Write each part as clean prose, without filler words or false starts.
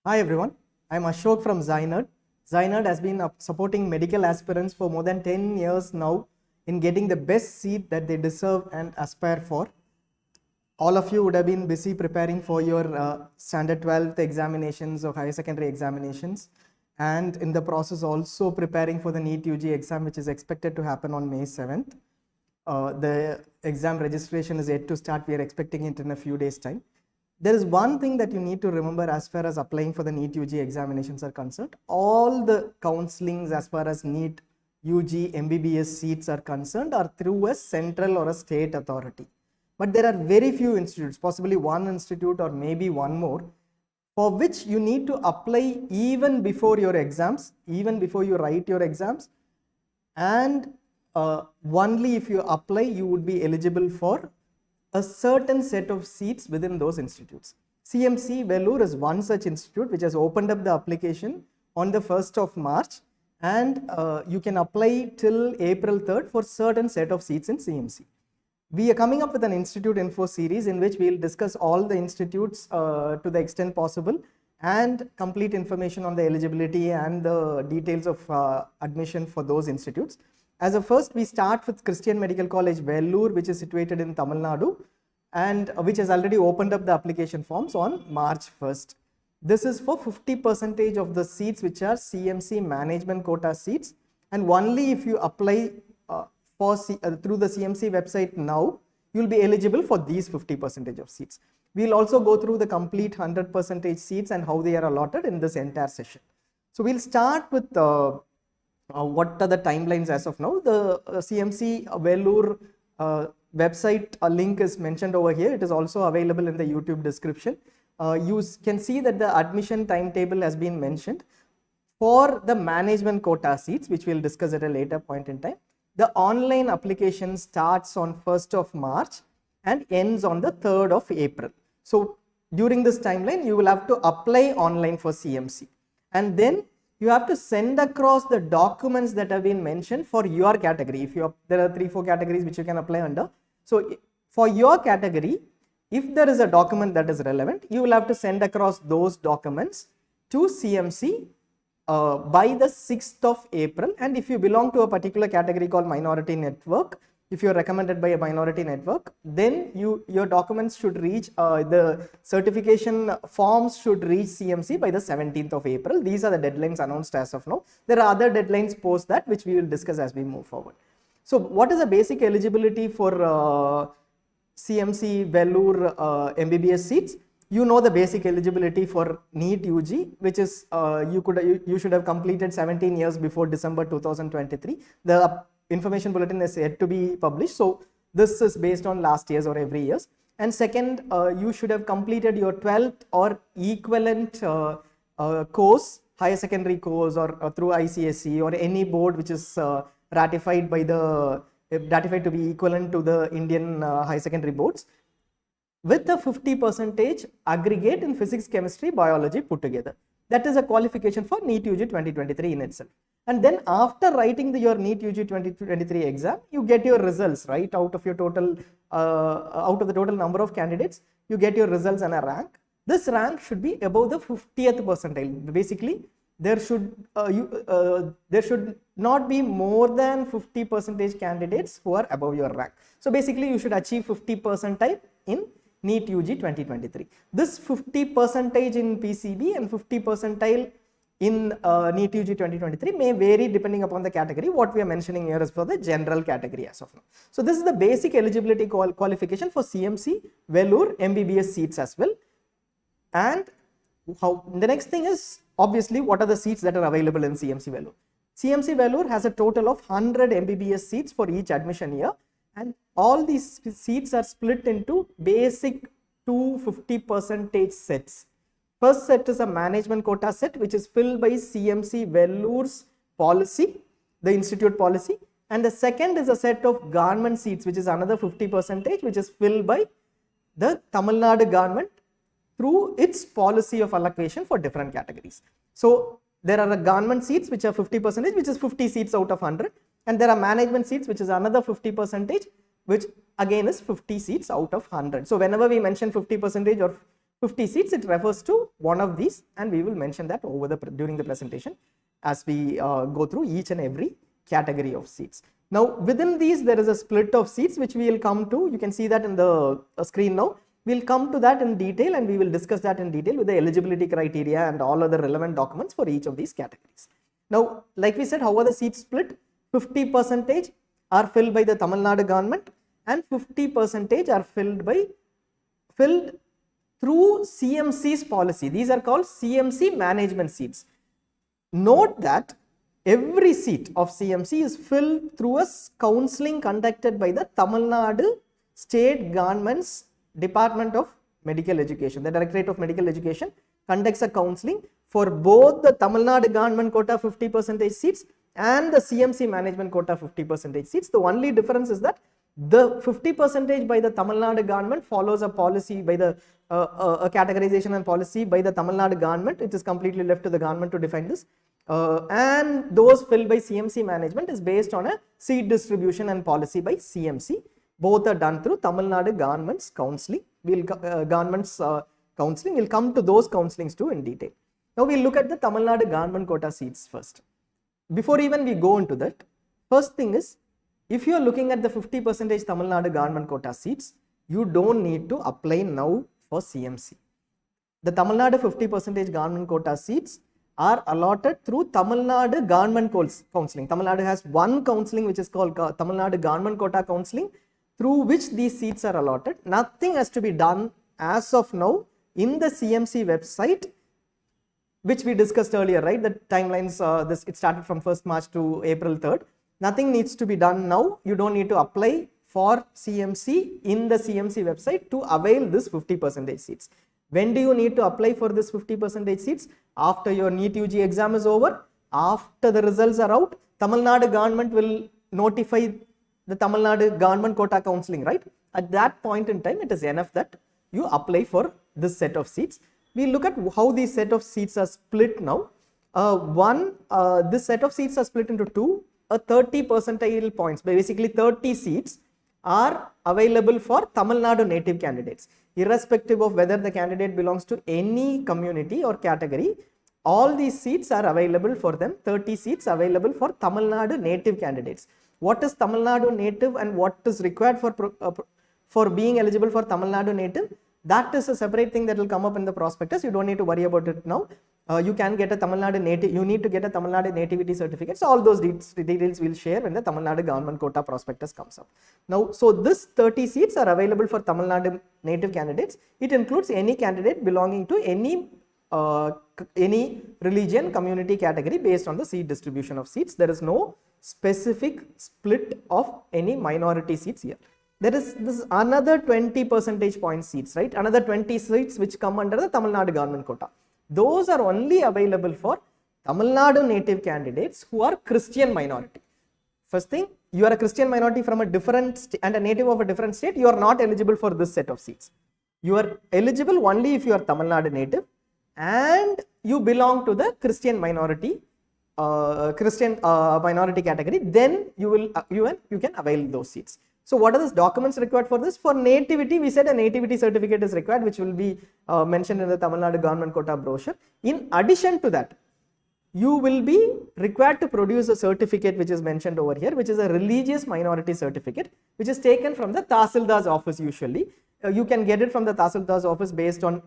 Hi everyone, I am Ashok from ZyNerd. ZyNerd has been supporting medical aspirants for more than 10 years now in getting the best seat that they deserve and aspire for. All of you would have been busy preparing for your standard 12th examinations or higher secondary examinations, and in the process also preparing for the NEET UG exam, which is expected to happen on May 7th. The exam registration is yet to start. We are expecting it in a few days' time. There is one thing that you need to remember as far as applying for the NEET UG examinations are concerned. All the counselings as far as NEET UG-MBBS seats are concerned are through a central or a state authority. But there are very few institutes, possibly one institute or maybe one more, for which you need to apply even before your exams, even before you write your exams, and only if you apply you would be eligible for a certain set of seats within those institutes. CMC Vellore is one such institute which has opened up the application on the 1st of March, and you can apply till April 3rd for certain set of seats in CMC. We are coming up with an institute info series in which we will discuss all the institutes to the extent possible and complete information on the eligibility and the details of admission for those institutes. As a first, we start with Christian Medical College Vellore, which is situated in Tamil Nadu and which has already opened up the application forms on March 1st. This is for 50% of the seats which are CMC management quota seats, and only if you apply through the CMC website now, you will be eligible for these 50% of seats. We will also go through the complete 100% seats and how they are allotted in this entire session. So we will start with what are the timelines as of now. The CMC Vellore website link is mentioned over here. It is also available in the YouTube description. You can see that the admission timetable has been mentioned. For the management quota seats, which we will discuss at a later point in time, the online application starts on 1st of March and ends on the 3rd of April. So during this timeline, you will have to apply online for CMC, and then you have to send across the documents that have been mentioned for your category. If there are 3-4 categories which you can apply under. So for your category, if there is a document that is relevant, you will have to send across those documents to CMC by the 6th of April. And if you belong to a particular category called minority network, if you are recommended by a minority network, then your documents should reach, the certification forms should reach CMC by the 17th of April. These are the deadlines announced as of now. There are other deadlines post that which we will discuss as we move forward. So what is the basic eligibility for CMC Vellore MBBS seats? You know the basic eligibility for NEET UG, which is you should have completed 17 years before December 2023. The information bulletin is yet to be published, so this is based on last year's or every year's. And second, you should have completed your 12th or equivalent course, higher secondary course, or through ICSE or any board which is ratified to be equivalent to the Indian higher secondary boards, with a 50% aggregate in physics, chemistry, biology put together. That is a qualification for NEET UG 2023 in itself. And then after writing your NEET UG 2023 exam, you get your results, right? Out of the total number of candidates, you get your results and a rank. This rank should be above the 50th percentile. Basically, there should not be more than 50% candidates who are above your rank. So basically, you should achieve 50 percentile in NEET UG 2023. This 50% in PCB and 50 percentile in NEET UG 2023 may vary depending upon the category. What we are mentioning here is for the general category as of now. So this is the basic eligibility qualification for CMC Vellore MBBS seats as well. And the next thing is obviously what are the seats that are available in CMC Vellore. CMC Vellore has a total of 100 MBBS seats for each admission year, and all these seats are split into basic 250% sets. First set is a management quota set, which is filled by CMC Vellore's policy, the institute policy, and the second is a set of government seats, which is another 50%, which is filled by the Tamil Nadu government through its policy of allocation for different categories. So there are government seats which are 50%, which is 50 seats out of 100, and there are management seats which is another 50%, which again is 50 seats out of 100. So whenever we mention 50% or 50 seats, it refers to one of these, and we will mention that during the presentation as we go through each and every category of seats. Now within these there is a split of seats which we will come to. You can see that in the screen now. We'll come to that in detail, and we will discuss that in detail with the eligibility criteria and all other relevant documents for each of these categories. Now, like we said, how are the seats split? 50% are filled by the Tamil Nadu government, and 50% are filled through CMC's policy. These are called CMC management seats. Note that every seat of CMC is filled through a counseling conducted by the Tamil Nadu State Government's Department of Medical Education. The Directorate of Medical Education conducts a counseling for both the Tamil Nadu government quota 50% seats and the CMC management quota 50% seats. The only difference is that the 50% by the Tamil Nadu government follows a policy by the a categorization and policy by the Tamil Nadu government. It is completely left to the government to define this. And those filled by CMC management is based on a seat distribution and policy by CMC. Both are done through Tamil Nadu government's counseling. Counseling. We'll come to those counselings too in detail. Now we'll look at the Tamil Nadu government quota seats first. Before even we go into that, first thing is, if you are looking at the 50% Tamil Nadu government quota seats, you don't need to apply now for CMC. The Tamil Nadu 50% government quota seats are allotted through Tamil Nadu government counseling. Tamil Nadu has one counseling which is called Tamil Nadu government quota counseling, through which these seats are allotted. Nothing has to be done as of now in the CMC website, which we discussed earlier, right? The timelines, it started from 1st March to April 3rd. Nothing needs to be done now. You don't need to apply for CMC in the CMC website to avail this 50% seats. When do you need to apply for this 50% seats? After your NEET UG exam is over, after the results are out, Tamil Nadu government will notify the Tamil Nadu government quota counseling, right? At that point in time, it is enough that you apply for this set of seats. We look at how these set of seats are split now. This set of seats are split into two. 30 percentile points, basically 30 seats are available for Tamil Nadu native candidates. Irrespective of whether the candidate belongs to any community or category, all these seats are available for them. 30 seats available for Tamil Nadu native candidates. What is Tamil Nadu native and what is required for being eligible for Tamil Nadu native? That is a separate thing that will come up in the prospectus. You don't need to worry about it now. You can get a Tamil Nadu native, you need to get a Tamil Nadu nativity certificate. So all those details we'll share when the Tamil Nadu government quota prospectus comes up. Now, so this 30 seats are available for Tamil Nadu native candidates. It includes any candidate belonging to any religion, community category based on the seat distribution of seats. There is no specific split of any minority seats here. There is this another 20 percentage point seats, right? Another 20 seats which come under the Tamil Nadu government quota. Those are only available for Tamil Nadu native candidates who are Christian minority. First thing, you are a Christian minority from a different and a native of a different state, you are not eligible for this set of seats. You are eligible only if you are Tamil Nadu native and you belong to the Christian minority category, then you can avail those seats. So what are the documents required for this? For nativity, we said a nativity certificate is required, which will be mentioned in the Tamil Nadu government quota brochure. In addition to that, you will be required to produce a certificate which is mentioned over here, which is a religious minority certificate, which is taken from the Tahsildar's office usually. You can get it from the Tahsildar's office based on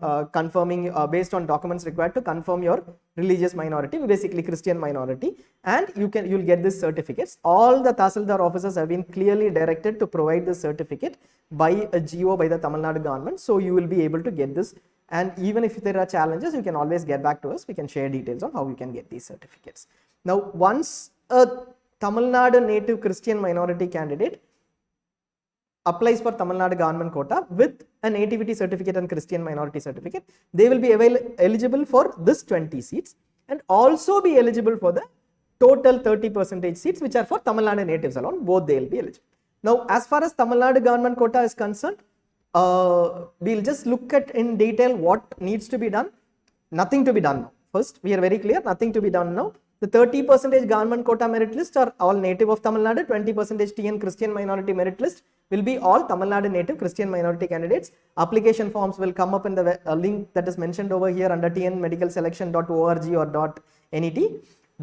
based on documents required to confirm your religious minority, basically Christian minority, and you'll get this certificates. All the Tahsildar officers have been clearly directed to provide this certificate by a GO by the Tamil Nadu government, so you will be able to get this. And even if there are challenges, you can always get back to us. We can share details on how you can get these certificates. Now, once a Tamil Nadu native Christian minority candidate applies for Tamil Nadu government quota with a nativity certificate and Christian minority certificate, they will be eligible for this 20 seats and also be eligible for the total 30% seats which are for Tamil Nadu natives alone. Both they will be eligible. Now, as far as Tamil Nadu government quota is concerned, we'll just look at in detail what needs to be done. Nothing to be done now. First, we are very clear, nothing to be done now. The 30% government quota merit list are all native of Tamil Nadu, 20% TN Christian minority merit list will be all Tamil Nadu native Christian minority candidates. Application forms will come up in the link that is mentioned over here under tnmedicalselection.org or .net.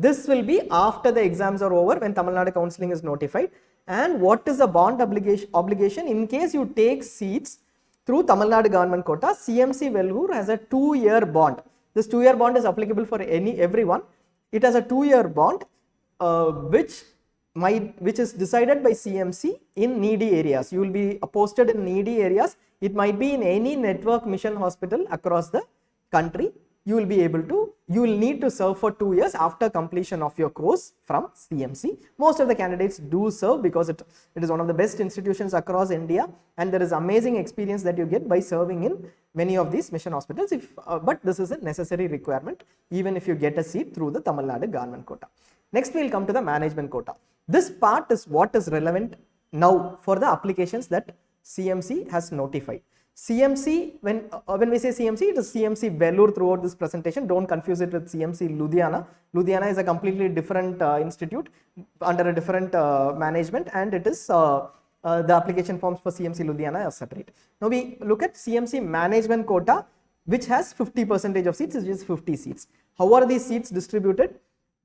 This will be after the exams are over, when Tamil Nadu counselling is notified. And what is the bond obligation in case you take seats through Tamil Nadu government quota? CMC Vellore has a 2-year bond. This 2-year bond is applicable for everyone. It has a 2-year bond which is decided by CMC in needy areas. You will be posted in needy areas. It might be in any network mission hospital across the country. You will need to serve for 2 years after completion of your course from CMC. Most of the candidates do serve because it is one of the best institutions across India, and there is amazing experience that you get by serving in many of these mission hospitals. But this is a necessary requirement even if you get a seat through the Tamil Nadu government quota. Next we will come to the management quota. This part is what is relevant now for the applications that CMC has notified. CMC, when we say CMC, it is CMC Vellore throughout this presentation. Don't confuse it with CMC Ludhiana. Ludhiana is a completely different institute under a different management, and it is the application forms for CMC Ludhiana are separate. Now we look at CMC management quota, which has 50% of seats, which is 50 seats. How are these seats distributed?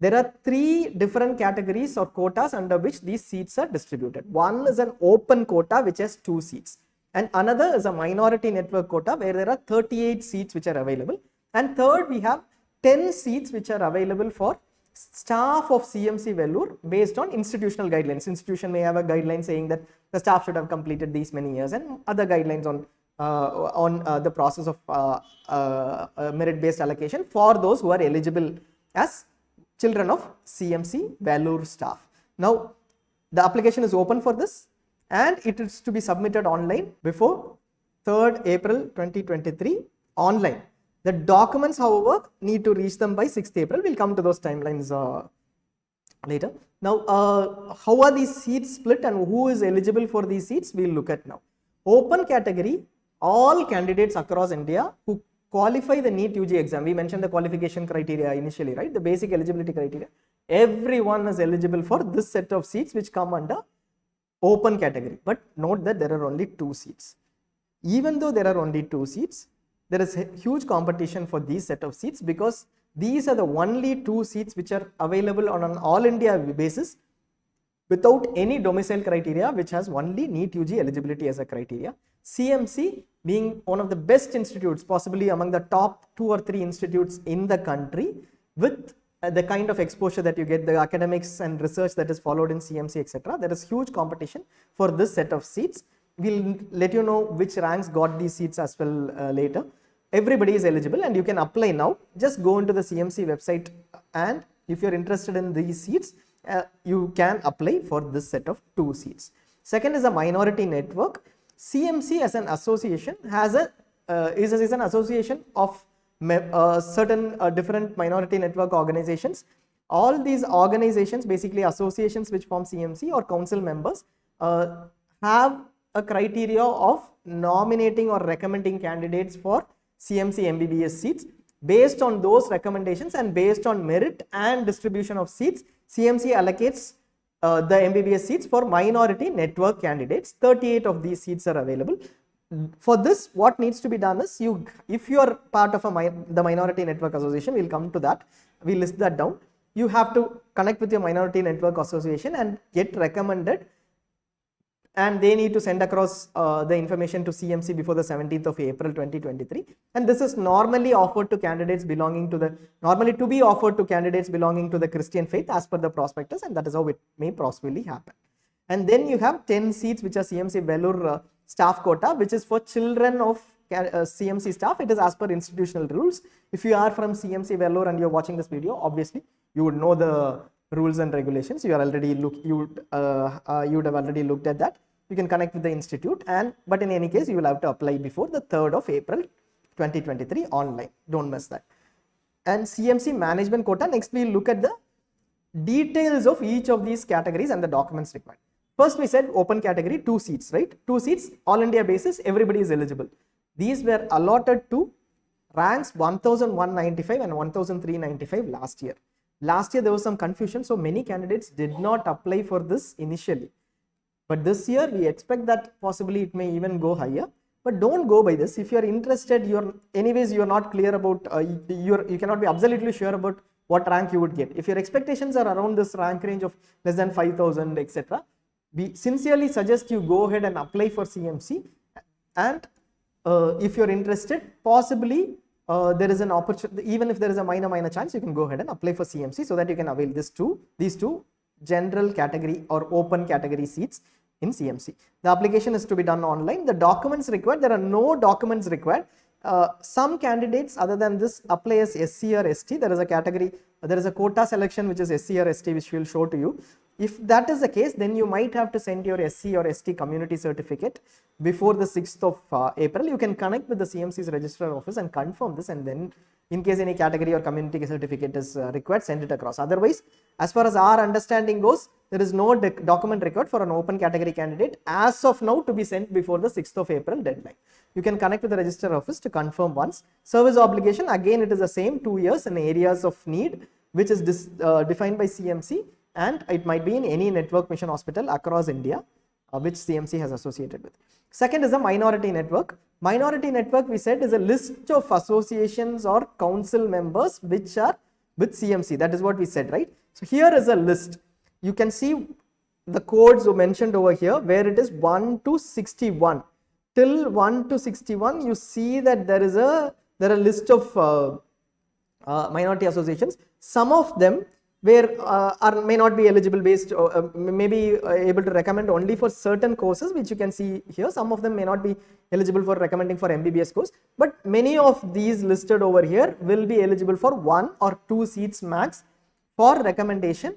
There are 3 different categories or quotas under which these seats are distributed. One is an open quota which has 2 seats. And another is a minority network quota where there are 38 seats which are available. And third, we have 10 seats which are available for staff of CMC Vellore based on institutional guidelines. Institution may have a guideline saying that the staff should have completed these many years, and other guidelines on the process of merit-based allocation for those who are eligible as children of CMC Vellore staff. Now, the application is open for this, and it is to be submitted online before 3rd April 2023 online. The documents, however, need to reach them by 6th April. We'll come to those timelines later. Now, how are these seats split and who is eligible for these seats? We'll look at now. Open category, all candidates across India who qualify the NEET UG exam. We mentioned the qualification criteria initially, right? The basic eligibility criteria. Everyone is eligible for this set of seats which come under open category. But note that there are only 2 seats. Even though there are only 2 seats, there is huge competition for these set of seats because these are the only 2 seats which are available on an all India basis without any domicile criteria, which has only NEET UG eligibility as a criteria. CMC being one of the best institutes, possibly among the top 2 or 3 institutes in the country, with the kind of exposure that you get, the academics and research that is followed in CMC, etc. There is huge competition for this set of seats. We'll let you know which ranks got these seats as well later. Everybody is eligible and you can apply now. Just go into the CMC website, and if you're interested in these seats, you can apply for this set of 2 seats. Second is a minority network. CMC as an association has is an association of certain different minority network organizations. All these organizations, basically associations which form CMC or council members, have a criteria of nominating or recommending candidates for CMC MBBS seats. Based on those recommendations and based on merit and distribution of seats, CMC allocates the MBBS seats for minority network candidates. 38 of these seats are available. For this, what needs to be done is, if you are part of the minority network association, we'll come to that, we'll list that down. You have to connect with your minority network association and get recommended, and they need to send across the information to CMC before the 17th of April 2023. And this is normally offered to candidates belonging to the Christian faith as per the prospectus, and that is how it may possibly happen. And then you have 10 seats which are CMC Vellore staff quota, which is for children of CMC staff. It is as per institutional rules. If you are from CMC Vellore and you're watching this video, obviously you would know the rules and regulations. You would have already looked at that. You can connect with the institute, but in any case you will have to apply before the 3rd of April 2023 online. Don't miss that. And CMC management quota, next we will look at the details of each of these categories and the documents required. First we said open category, 2 seats, right? 2 seats, all India basis, everybody is eligible. These were allotted to ranks 1195 and 1395 last year. Last year there was some confusion, so many candidates did not apply for this initially. But this year we expect that possibly it may even go higher. But don't go by this. If you are interested, you're not clear about, you cannot be absolutely sure about what rank you would get. If your expectations are around this rank range of less than 5,000, etc., we sincerely suggest you go ahead and apply for CMC. And if you're interested, possibly there is an opportunity, even if there is a minor chance, you can go ahead and apply for CMC so that you can avail these two general category or open category seats in CMC. The application is to be done online. The documents required, there are no documents required. Some candidates other than this apply as SC or ST. There is a category, there is a quota selection which is SC or ST, which we will show to you. If that is the case, then you might have to send your SC or ST community certificate before the 6th of April. You can connect with the CMC's registrar office and confirm this, and then in case any category or community certificate is required, send it across. Otherwise, as far as our understanding goes, there is no document required for an open category candidate as of now to be sent before the 6th of April deadline. You can connect with the registrar office to confirm once. Service obligation, again it is the same, 2 years in areas of need, which is defined by CMC, and it might be in any network mission hospital across India, which CMC has associated with. Second is a minority network. Minority network, we said, is a list of associations or council members which are with CMC. That is what we said, right? So here is a list. You can see the codes mentioned over here, where it is 1 to 61. Till 1 to 61, you see that there are a list of minority associations. Some of them may not be eligible based, may be able to recommend only for certain courses, which you can see here. Some of them may not be eligible for recommending for MBBS course, but many of these listed over here will be eligible for 1 or 2 seats max for recommendation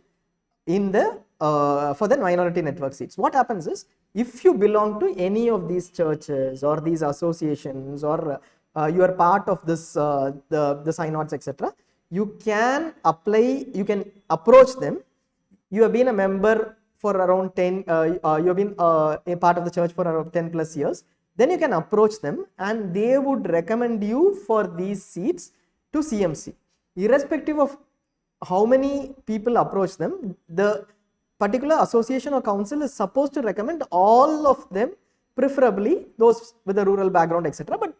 in the for the minority network seats. What happens is, if you belong to any of these churches or these associations, or you are part of this the synods, etc., you can apply, you can approach them. You have been a member for around 10, you have been a part of the church for around 10 plus years. Then you can approach them and they would recommend you for these seats to CMC. Irrespective of how many people approach them, the particular association or council is supposed to recommend all of them, preferably those with a rural background, etc., but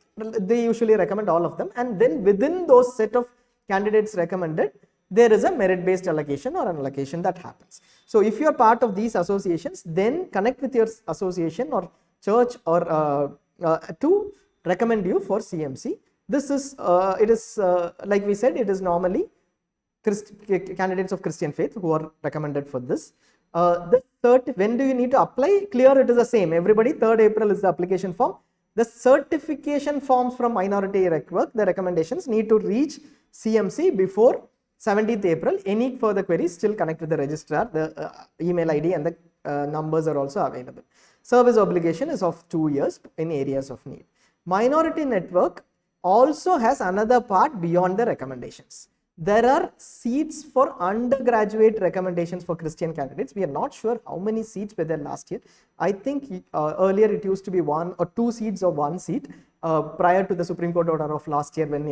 they usually recommend all of them. And then within those set of candidates recommended, there is a merit based allocation or an allocation that happens. So if you are part of these associations, then connect with your association or church or to recommend you for CMC. This is it is like we said, it is normally candidates of Christian faith who are recommended for this. When do you need to apply? Clear, it is the same. Everybody, 3rd April is the application form. The certification forms from minority network, the recommendations need to reach CMC before 17th April. Any further queries, still connect with the registrar. The email ID and the numbers are also available. Service obligation is of 2 years in areas of need. Minority network also has another part beyond the recommendations. There are seats for undergraduate recommendations for Christian candidates. We are not sure how many seats were there last year. I think earlier it used to be 1 or 2 seats or 1 seat prior to the Supreme Court order of last year, when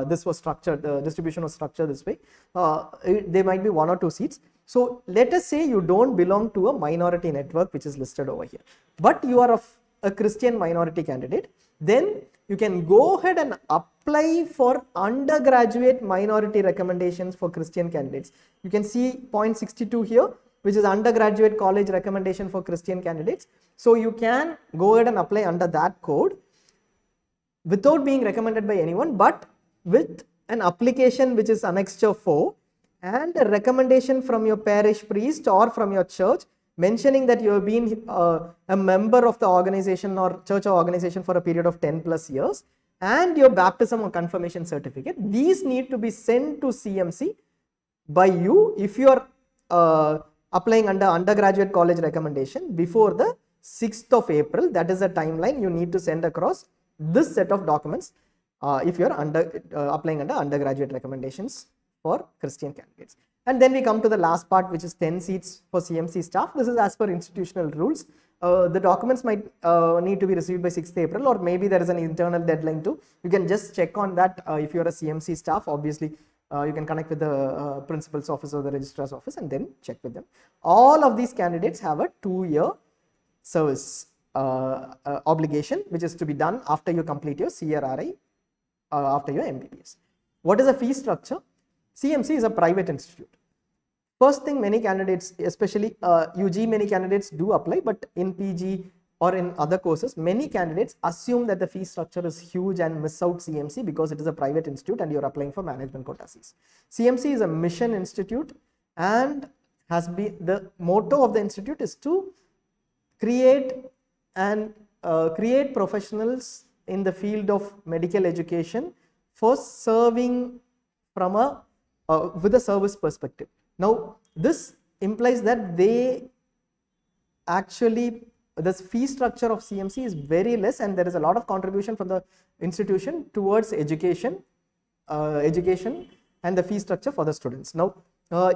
this was structured, the distribution was structured this way. There might be 1 or 2 seats. So let us say you don't belong to a minority network which is listed over here, but you are a Christian minority candidate. Then you can go ahead and apply for undergraduate minority recommendations for Christian candidates. You can see point 62 here, which is undergraduate college recommendation for Christian candidates. So you can go ahead and apply under that code without being recommended by anyone, but with an application which is annexure 4 and a recommendation from your parish priest or from your church, mentioning that you have been a member of the organization or church or organization for a period of 10 plus years, and your baptism or confirmation certificate. These need to be sent to CMC by you if you are applying under undergraduate college recommendation before the 6th of April. That is the timeline you need to send across this set of documents if you are applying under undergraduate recommendations for Christian candidates. And then we come to the last part, which is 10 seats for CMC staff. This is as per institutional rules. The documents might need to be received by 6th April, or maybe there is an internal deadline too. You can just check on that if you are a CMC staff. Obviously, you can connect with the principal's office or the registrar's office and then check with them. All of these candidates have a 2-year service obligation, which is to be done after you complete your CRRI, after your MBBS. What is the fee structure? CMC is a private institute. First thing, many candidates, especially UG, many candidates do apply, but in PG or in other courses, many candidates assume that the fee structure is huge and miss out CMC because it is a private institute and you're applying for management quota seats. CMC is a mission institute and has been, the motto of the institute is to create and create professionals in the field of medical education for serving from a with a service perspective. Now this implies that they actually, the fee structure of CMC is very less and there is a lot of contribution from the institution towards education and the fee structure for the students. Now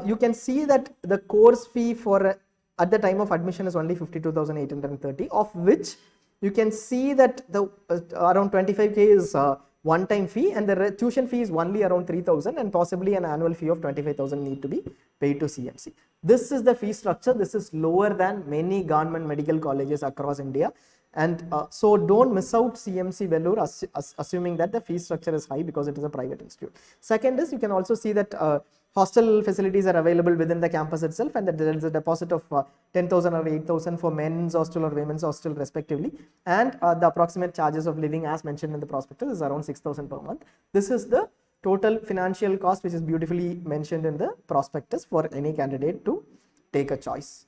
you can see that the course fee for at the time of admission is only 52,830, of which you can see that the around 25k is one-time fee and the tuition fee is only around 3,000 and possibly an annual fee of 25,000 need to be paid to CMC. This is the fee structure. This is lower than many government medical colleges across India, and so don't miss out CMC Vellore assuming that the fee structure is high because it is a private institute. Second is, you can also see that hostel facilities are available within the campus itself, and that there is a deposit of 10,000 or 8,000 for men's hostel or women's hostel respectively, and the approximate charges of living as mentioned in the prospectus is around 6,000 per month. This is the total financial cost which is beautifully mentioned in the prospectus for any candidate to take a choice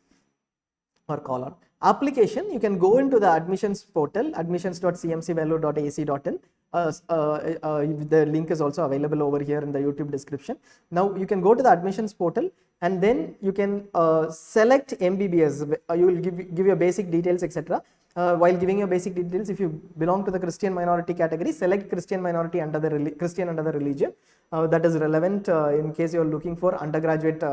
or call on. Application, you can go into the admissions portal, admissions.cmcvellore.ac.in. The link is also available over here in the YouTube description. Now you can go to the admissions portal and then you can select MBBS. You will give your basic details, etc. While giving your basic details, if you belong to the Christian minority category, select Christian minority under the Christian under the religion. That is relevant in case you are looking for undergraduate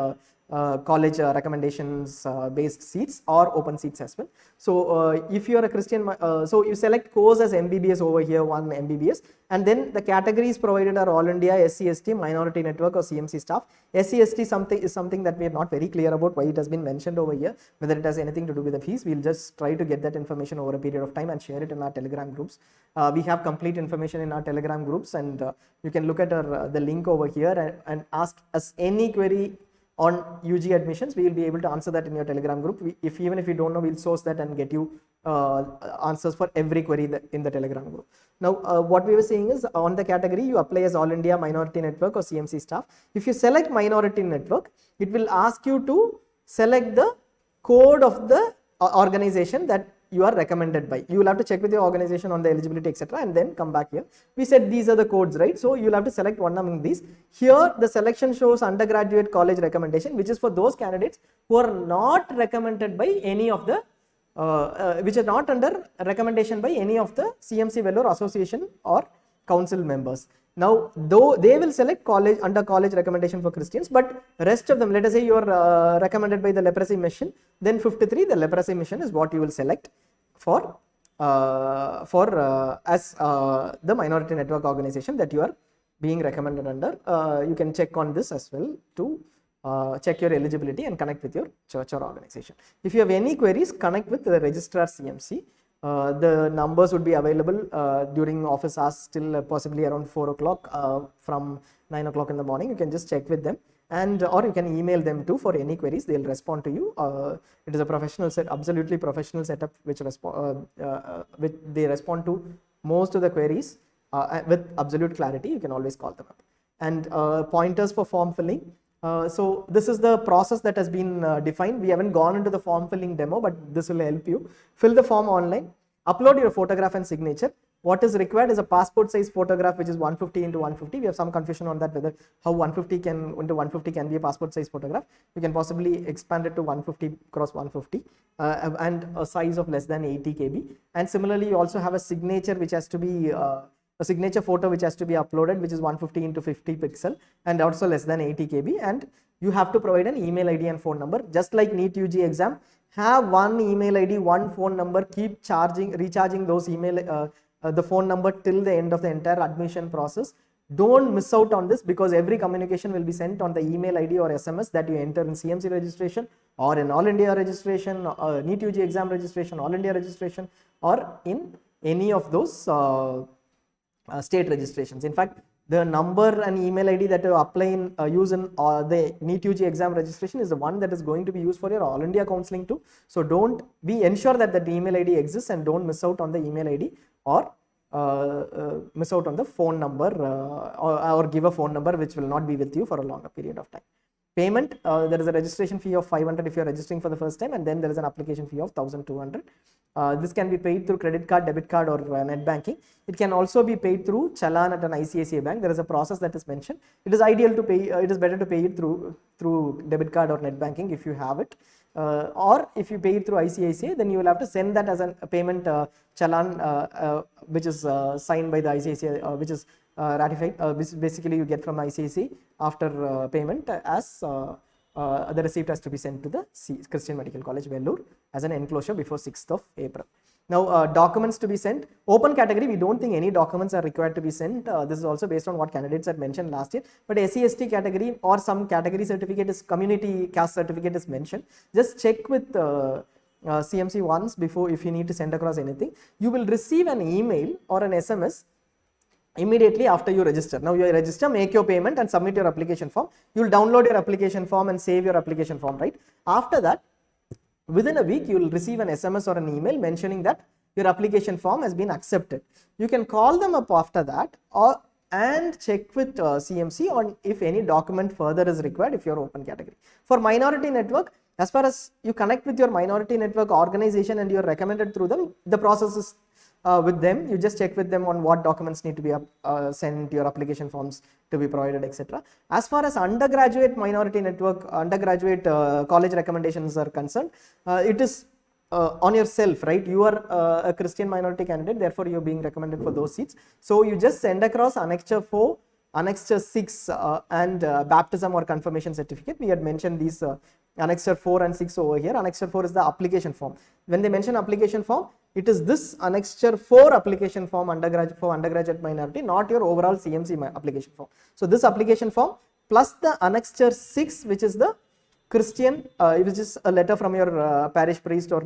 college recommendations based seats or open seats as well. So if you are a Christian, so you select course as MBBS over here, one MBBS, and then the categories provided are All India, SC/ST, Minority Network or CMC staff. SC/ST is something that we are not very clear about why it has been mentioned over here, whether it has anything to do with the fees. We'll just try to get that information over a period of time and share it in our Telegram groups. We have complete information in our Telegram groups, and you can look at the link over here and ask us any query on UG admissions. We will be able to answer that in your Telegram group. Even if you don't know, we'll source that and get you answers for every query in the Telegram group. Now what we were saying is, on the category you apply as All India, Minority Network or CMC staff. If you select Minority Network, it will ask you to select the code of the organization that you are recommended by. You will have to check with your organization on the eligibility, etc., and then come back here. We said these are the codes, right? So you will have to select one among these. Here the selection shows undergraduate college recommendation, which is for those candidates who are not recommended by any of the which are not under recommendation by any of the CMC Vellore association or council members. Now though they will select college under college recommendation for Christians, but rest of them, let us say you are recommended by the leprosy mission, then 53, the leprosy mission is what you will select for as the minority network organization that you are being recommended under. You can check on this as well to check your eligibility and connect with your church or organization. If you have any queries, connect with the registrar CMC. The numbers would be available during office hours till possibly around 4 o'clock from 9 o'clock in the morning. You can just check with them, and or you can email them too for any queries. They'll respond to you. It is a professional absolutely professional setup which they respond to most of the queries with absolute clarity. You can always call them up. And pointers for form filling. So this is the process that has been defined. We haven't gone into the form filling demo, but this will help you. Fill the form online, upload your photograph and signature. What is required is a passport size photograph, which is 150 into 150. We have some confusion on that, whether how 150 into 150 can be a passport size photograph. You can possibly expand it to 150 cross 150 and a size of less than 80 KB. And similarly, you also have a signature which has to be a signature photo which has to be uploaded, which is 150 into 50 pixel and also less than 80 KB. And you have to provide an email ID and phone number, just like NEET UG exam. Have one email ID, one phone number. Keep recharging those email the phone number till the end of the entire admission process. Don't miss out on this, because every communication will be sent on the email ID or SMS that you enter in CMC registration or in All India registration, NEET UG exam registration, All India registration, or in any of those state registrations. In fact, the number and email ID that you apply in use in the NEET UG exam registration is the one that is going to be used for your All India counseling too. So don't ensure that the email ID exists, and don't miss out on the email ID or miss out on the phone number or give a phone number which will not be with you for a longer period of time. Payment, there is a registration fee of 500 if you are registering for the first time, and then there is an application fee of 1200. This can be paid through credit card, debit card, or net banking. It can also be paid through challan at an ICICI bank. There is a process that is mentioned. It is ideal to pay, it is better to pay it through debit card or net banking if you have it. Or if you pay it through ICICI, then you will have to send that as a payment challan which is signed by the ICICI, which is ratified, which basically you get from ICICI after payment, as the receipt has to be sent to the Christian Medical College, Vellore, as an enclosure before 6th of April. Now, documents to be sent. Open category, we don't think any documents are required to be sent. This is also based on what candidates had mentioned last year. But SC/ST category or some category certificate is community caste certificate is mentioned. Just check with CMC once before, if you need to send across anything. You will receive an email or an SMS immediately after you register. Now you register, make your payment and submit your application form. You will download your application form and save your application form, right? After that, within a week, you will receive an SMS or an email mentioning that your application form has been accepted. You can call them up after that and check with CMC on if any document further is required if you are open category. For minority network, as far as you connect with your minority network organization and you are recommended through them, the process is with them. You just check with them on what documents need to be sent, your application forms to be provided, etc. As far as undergraduate minority network, undergraduate college recommendations are concerned, it is on yourself, right? You are a Christian minority candidate, therefore you are being recommended for those seats. So you just send across Annexure 4, Annexure 6 and baptism or confirmation certificate. We had mentioned these Annexure 4 and 6 over here. Annexure 4 is the application form. When they mention application form, it is this Annexure 4 application form for undergraduate minority, not your overall CMC application form. So this application form plus the Annexure 6, which is the Christian, which is a letter from your parish priest or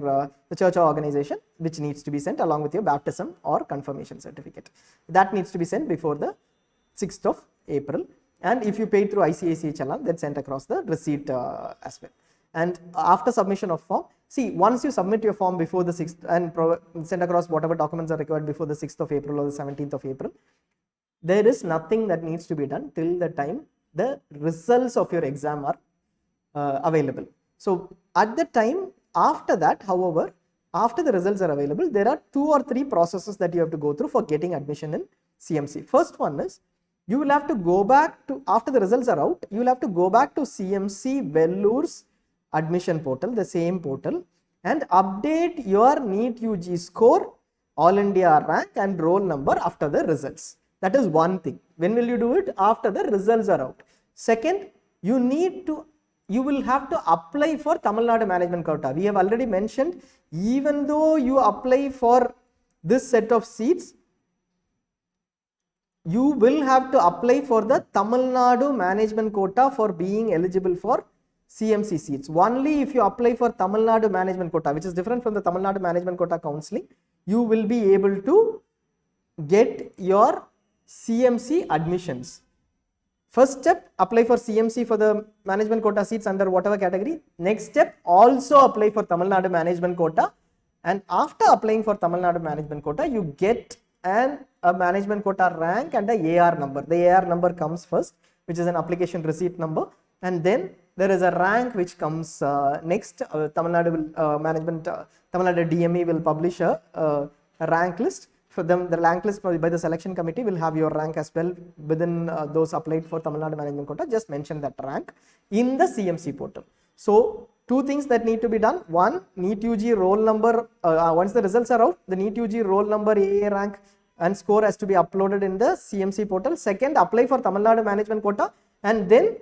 the church or organization, which needs to be sent along with your baptism or confirmation certificate. That needs to be sent before the 6th of April. And if you paid through ICICI challan, then sent across the receipt as well. And after submission of form, see, once you submit your form before the 6th and send across whatever documents are required before the 6th of April or the 17th of April, there is nothing that needs to be done till the time the results of your exam are available. So at the time after that, however, after the results are available, there are 2 or 3 processes that you have to go through for getting admission in CMC. First one is, you will have to go back to, after the results are out, you will have to go back to CMC Vellore's admission portal, the same portal, and update your NEET UG score, All India rank and roll number after the results. That is one thing. When will you do it? After the results are out. Second, you will have to apply for Tamil Nadu Management Quota. We have already mentioned, even though you apply for this set of seats, you will have to apply for the Tamil Nadu Management Quota for being eligible for CMC seats. Only if you apply for Tamil Nadu Management Quota, which is different from the Tamil Nadu Management Quota counseling, you will be able to get your CMC admissions. First step, apply for CMC for the Management Quota seats under whatever category. Next step, also apply for Tamil Nadu Management Quota. And after applying for Tamil Nadu Management Quota, you get a Management Quota rank and a AR number. The AR number comes first, which is an application receipt number, and then there is a rank which comes next. Tamil Nadu Tamil Nadu DME will publish a rank list. For them, the rank list by the selection committee will have your rank as well within those applied for Tamil Nadu Management Quota. Just mention that rank in the CMC portal. So 2 things that need to be done. One, NEET UG roll number. Once the results are out, the NEET UG roll number, AA rank and score has to be uploaded in the CMC portal. Second, apply for Tamil Nadu Management Quota and then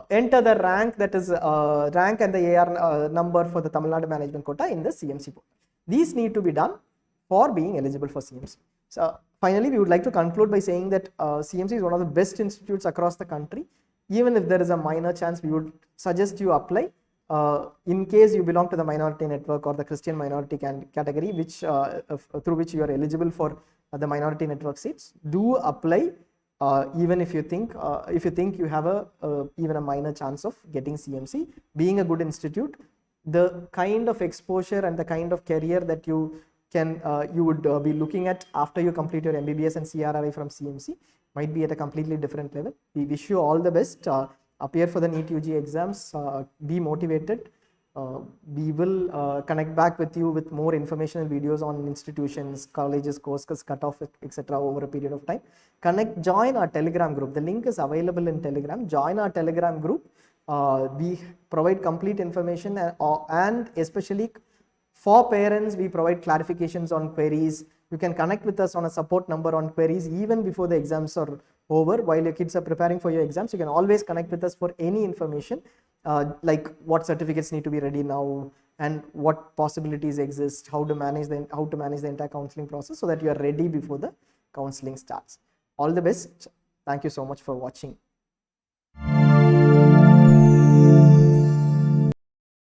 enter the rank, that is rank and the AR number for the Tamil Nadu Management Quota in the CMC portal. These need to be done for being eligible for CMC. So Finally, we would like to conclude by saying that CMC is one of the best institutes across the country. Even if there is a minor chance, we would suggest you apply. In case you belong to the minority network or the Christian minority category, which through which you are eligible for the minority network seats, do apply. Even if you think you have even a minor chance of getting CMC, being a good institute, the kind of exposure and the kind of career that you would be looking at after you complete your MBBS and CRRI from CMC might be at a completely different level. We wish you all the best. Appear for the NEET UG exams. Be motivated. We will connect back with you with more informational videos on institutions, colleges, courses, cutoff, etc. over a period of time. Join our Telegram group. The link is available in Telegram. Join our Telegram group. We provide complete information and especially for parents, we provide clarifications on queries. You can connect with us on a support number on queries even before the exams are over. While your kids are preparing for your exams, you can always connect with us for any information, like what certificates need to be ready now and what possibilities exist, how to manage the entire counseling process so that you are ready before the counseling starts. All the best. Thank you so much for watching.